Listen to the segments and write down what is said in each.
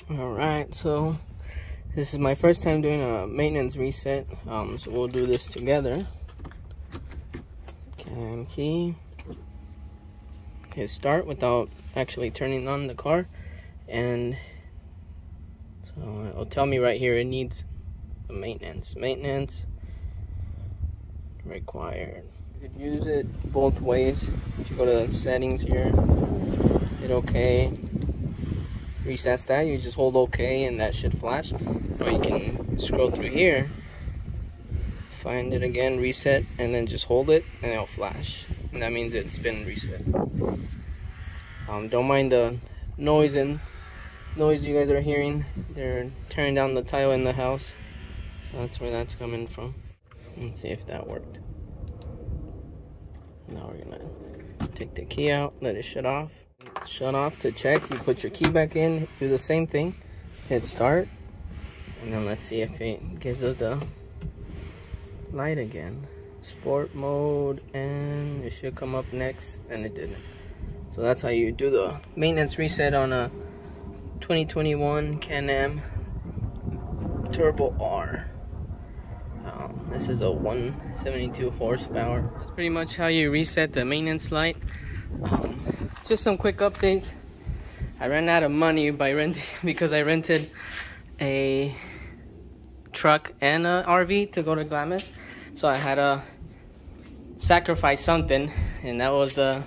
Alright, so this is my first time doing a maintenance reset, so we'll do this together. Can key, hit start without actually turning on the car, and so it'll tell me right here it needs a maintenance required. You could use it both ways. If you go to settings here, hit OK, resets that, you just hold OK and that should flash. Or you can scroll through here, find it again, reset, and then just hold it and it'll flash, and that means it's been reset. Don't mind the noise you guys are hearing. They're tearing down the tile in the house, so that's where that's coming from. Let's see if that worked. Now we're gonna take the key out, let it shut off. Shut off to check, you put your key back in, do the same thing, hit start, and then let's see if it gives us the light again. Sport mode, and it should come up next, and it didn't. So that's how you do the maintenance reset on a 2021 Can-Am Turbo R. This is a 172 horsepower. That's pretty much how you reset the maintenance light. Just some quick updates. I ran out of money because I rented a truck and a RV to go to Glamis, so I had to sacrifice something, and that was the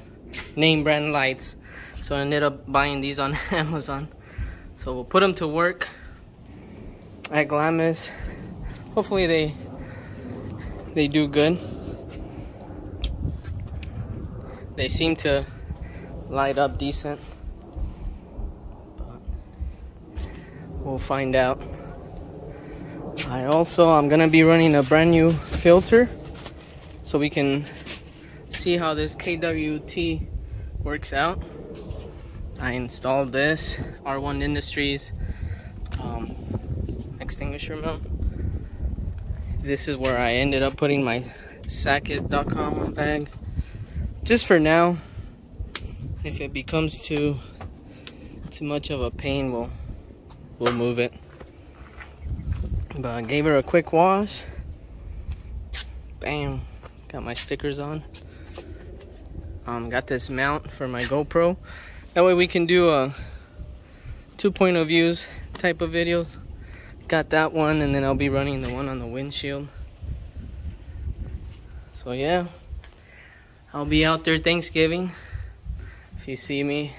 name brand lights. So I ended up buying these on Amazon. So we'll put them to work at Glamis. Hopefully they do good. They seem to light up decent, but we'll find out. I'm gonna be running a brand new filter so we can see how this KWT works out. I installed this R1 Industries extinguisher mount. This is where I ended up putting my Sackit.com bag. Just for now, if it becomes too much of a pain, we'll move it. But I gave her a quick wash. Bam, got my stickers on. Got this mount for my GoPro. That way we can do a 2.0 views type of videos. Got that one, and then I'll be running the one on the windshield. So yeah, I'll be out there Thanksgiving. If you see me,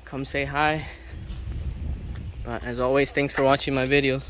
come say hi. But as always, thanks for watching my videos.